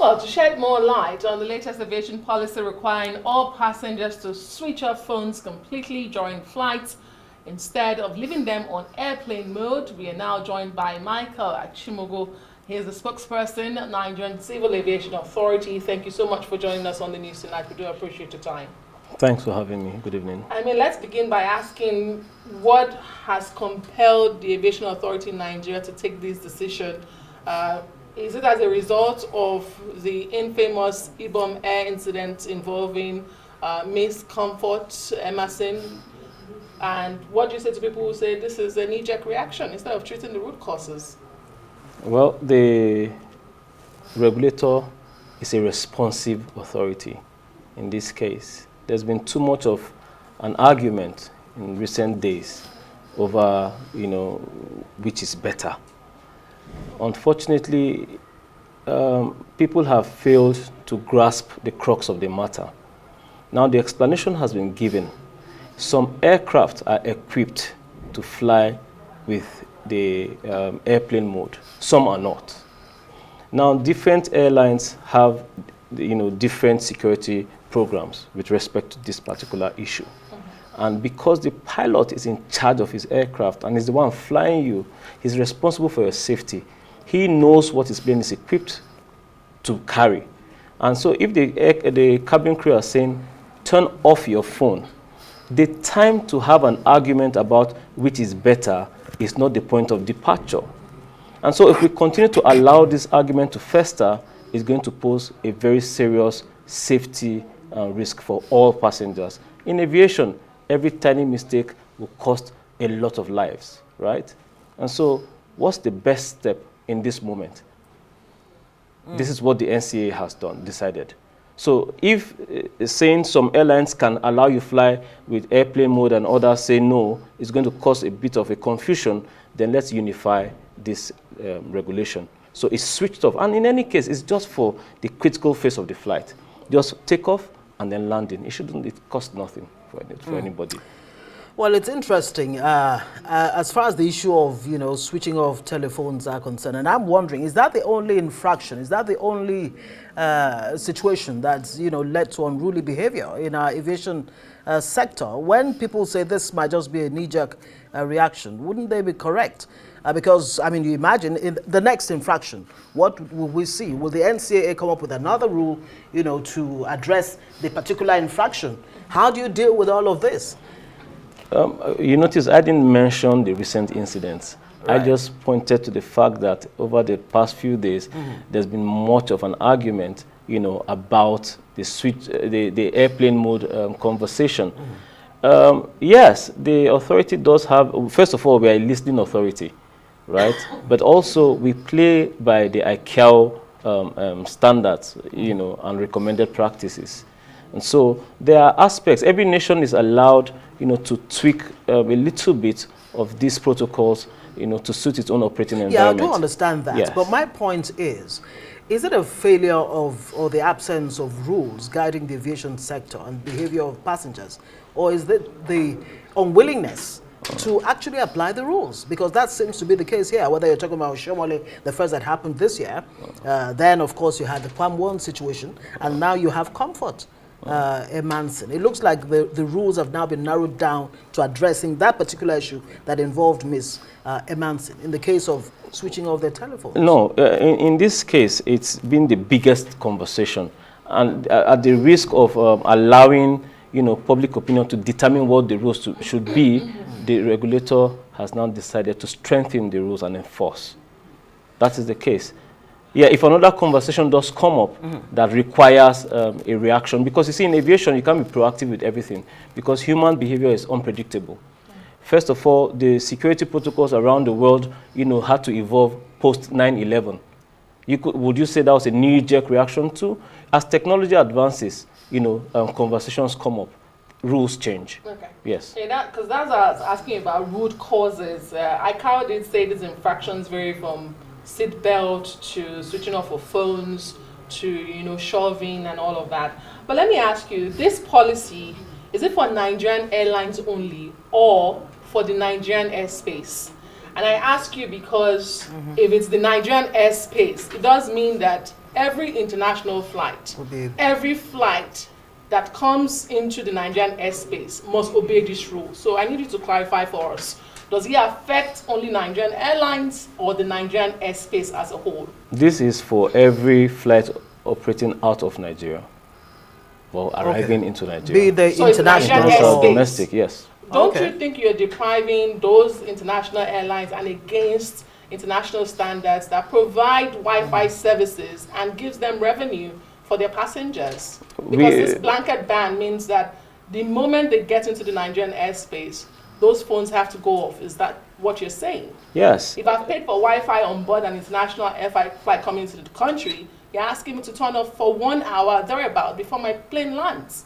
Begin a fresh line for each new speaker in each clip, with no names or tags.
Well, to shed more light on the latest aviation policy requiring all passengers to switch off phones completely during flights instead of leaving them on airplane mode, we are now joined by Michael Achimugu. He is the spokesperson at Nigerian Civil Aviation Authority. Thank you so much for joining us on the news tonight. We do appreciate your time.
Thanks for having me. Good evening.
I mean, let's begin by asking what has compelled the Aviation Authority in Nigeria to take this decision. Is it as a result of the infamous Ibom Air incident involving Miss Comfort Emerson? And what do you say to people who say this is a knee-jerk reaction instead of treating the root causes?
Well, the regulator is a responsive authority in this case. There's been too much of an argument in recent days over, which is better. Unfortunately, people have failed to grasp the crux of the matter. Now, the explanation has been given. Some aircraft are equipped to fly with the airplane mode. Some are not. Now, different airlines have, different security programs with respect to this particular issue. And because the pilot is in charge of his aircraft and is the one flying you, he's responsible for your safety. He knows what his plane is equipped to carry. And so if the cabin crew are saying, turn off your phone, the time to have an argument about which is better is not the point of departure. And so if we continue to allow this argument to fester, it's going to pose a very serious safety risk for all passengers. In aviation, every tiny mistake will cost a lot of lives, right? And so what's the best step in this moment? This is what the NCAA has decided. So if saying some airlines can allow you fly with airplane mode and others say no, it's going to cause a bit of a confusion, then let's unify this regulation. So it's switched off. And in any case, it's just for the critical phase of the flight. Just take off and then landing. It costs nothing for anybody.
Well, it's interesting as far as the issue of, switching off telephones are concerned. And I'm wondering, is that the only infraction? Is that the only situation that's, led to unruly behavior in our aviation sector? When people say this might just be a knee-jerk reaction, wouldn't they be correct? Because, you imagine in the next infraction, what will we see? Will the NCAA come up with another rule, to address the particular infraction? How do you deal with all of this?
You notice I didn't mention the recent incidents. Right. I just pointed to the fact that over the past few days, there's been much of an argument, about the airplane mode conversation. Yes, the authority does have, first of all, we are a listening authority, right? But also we play by the ICAO standards, and recommended practices. And so there are aspects, every nation is allowed, to tweak a little bit of these protocols, to suit its own operating environment.
Yeah, I do understand that. Yes. But my point is it a failure of, or the absence of rules guiding the aviation sector and behavior of passengers? Or is it the unwillingness to actually apply the rules? Because that seems to be the case here, whether you're talking about Shomole, the first that happened this year, then of course you had the Palm 1 situation, and now you have Comfort. Emerson. It looks like the rules have now been narrowed down to addressing that particular issue that involved Miss Emerson in the case of switching off their telephones. No,
in this case, it's been the biggest conversation. And at the risk of allowing public opinion to determine what the rules should be, the regulator has now decided to strengthen the rules and enforce. That is the case. Yeah, if another conversation does come up that requires a reaction, because you see in aviation you can't be proactive with everything because human behavior is unpredictable. First of all, the security protocols around the world, had to evolve post 9/11. Would you say that was a knee-jerk reaction too? As technology advances, conversations come up, rules change. Okay. Yes.
Because that's what I was asking about root causes. ICAO did say these infractions vary from seat belt to switching off of phones to shoving and all of that. But let me ask you, this policy, is it for Nigerian airlines only or for the Nigerian airspace? And I ask you because if it's the Nigerian airspace, it does mean that every international flight, every flight that comes into the Nigerian airspace must obey this rule. So I need you to clarify for us. Does it affect only Nigerian airlines or the Nigerian airspace as a whole?
This is for every flight operating out of Nigeria or arriving into Nigeria.
Be the
So
international
it's
or
domestic, yes.
Don't you think you're depriving those international airlines and against international standards that provide Wi-Fi services and gives them revenue for their passengers? Because this blanket ban means that the moment they get into the Nigerian airspace, those phones have to go off. Is that what you're saying?
Yes.
If I've paid for Wi-Fi on board an international air flight coming into the country, you're asking me to turn off for 1 hour thereabout before my plane lands.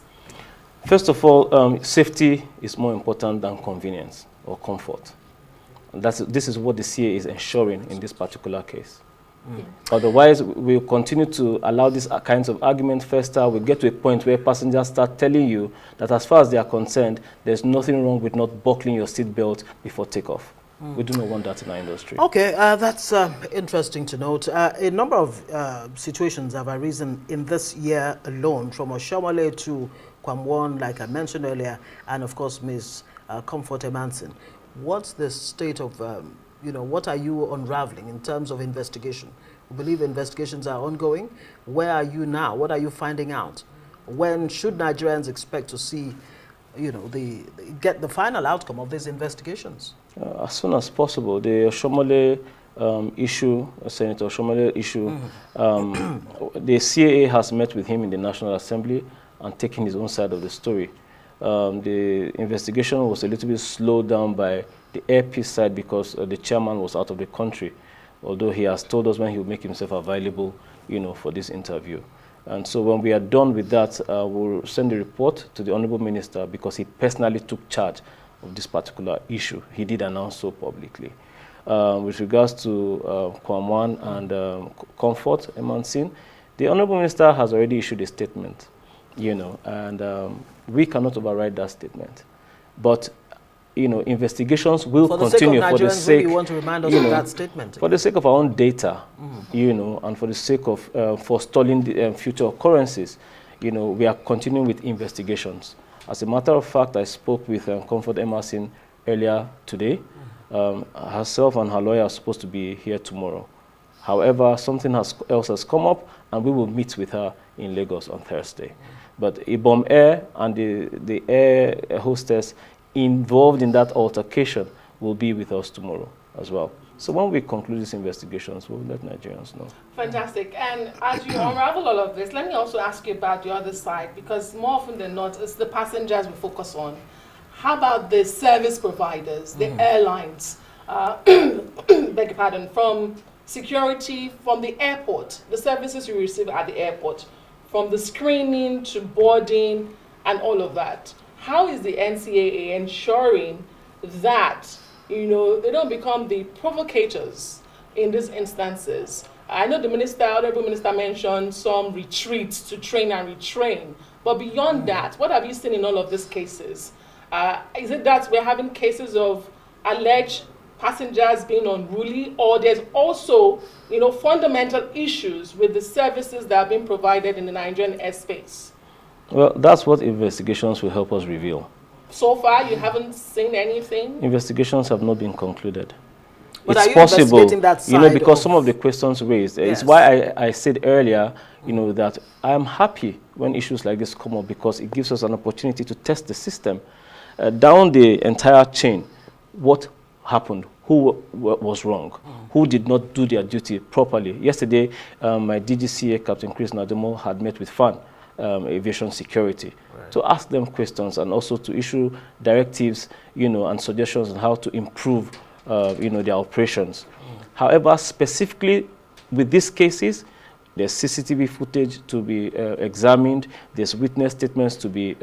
First of all, safety is more important than convenience or comfort. And this is what the CA is ensuring in this particular case. Otherwise, we'll continue to allow these kinds of arguments fester. We get to a point where passengers start telling you that as far as they are concerned, there's nothing wrong with not buckling your seatbelt before takeoff. We do not want that in our industry.
Okay, that's interesting to note. A number of situations have arisen in this year alone, from Oshomole to Kwamwon, like I mentioned earlier, and of course, Ms. Comfort Emanson. What's the state of, what are you unraveling in terms of investigation? We believe investigations are ongoing. Where are you now? What are you finding out? When should Nigerians expect to see, get the final outcome of these investigations?
As soon as possible. The Oshomole issue, Senator Oshomole issue, the CAA has met with him in the National Assembly and taken his own side of the story. The investigation was a little bit slowed down by the Air Peace side because the chairman was out of the country, although he has told us when he will make himself available, for this interview. And so when we are done with that, we'll send a report to the Honorable Minister because he personally took charge of this particular issue. He did announce so publicly. With regards to Kwamwan and Comfort Emanson, the Honorable Minister has already issued a statement, and we cannot override that statement. But, investigations will continue for the sake,
you want to remind us of that statement.
For the sake of our own data, and for the sake of forestalling the future occurrences, we are continuing with investigations. As a matter of fact, I spoke with Comfort Emanson earlier today. Herself and her lawyer are supposed to be here tomorrow. However, something else has come up, and we will meet with her in Lagos on Thursday. But Ibom Air and the air hostess involved in that altercation will be with us tomorrow as well. So when we conclude these investigations, we'll let Nigerians know.
Fantastic. And as you unravel all of this, let me also ask you about the other side, because more often than not, it's the passengers we focus on. How about the service providers, the airlines, beg your pardon, from security, from the airport, the services you receive at the airport, from the screening to boarding and all of that? How is the NCAA ensuring that, they don't become the provocators in these instances? I know the Honorable Minister mentioned some retreats to train and retrain, but beyond that, what have you seen in all of these cases? Is it that we're having cases of alleged passengers being unruly, or there's also, fundamental issues with the services that are being provided in the Nigerian airspace?
Well, that's what investigations will help us reveal.
So far, you haven't seen anything?
Investigations have not been concluded.
But
it's
are you
possible,
investigating that side
because some of the questions raised.
Yes.
It's why I said earlier, that I am happy when issues like this come up, because it gives us an opportunity to test the system. Down the entire chain, what happened? Who was wrong? Who did not do their duty properly? Yesterday, my DGCA, Captain Chris Nadomo, had met with FAN, Aviation Security, to ask them questions and also to issue directives, and suggestions on how to improve, their operations. However, specifically with these cases, there's CCTV footage to be examined, there's witness statements to be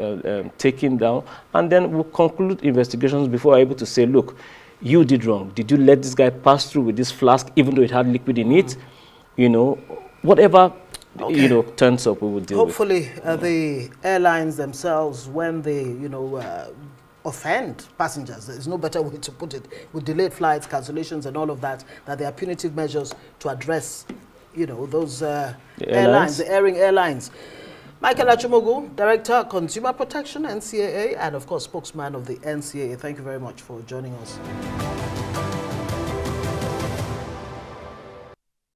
taken down, and then we'll conclude investigations before we're able to say, look, you did wrong. Did you let this guy pass through with this flask even though it had liquid in it? Whatever turns up, we will deal with.
Hopefully, the airlines themselves, when they, offend passengers, there's no better way to put it, with delayed flights, cancellations and all of that, that there are punitive measures to address you know, those
airlines,
the airing airlines. Michael Achimugu, Director, Consumer Protection, NCAA, and of course, spokesman of the NCAA. Thank you very much for joining us.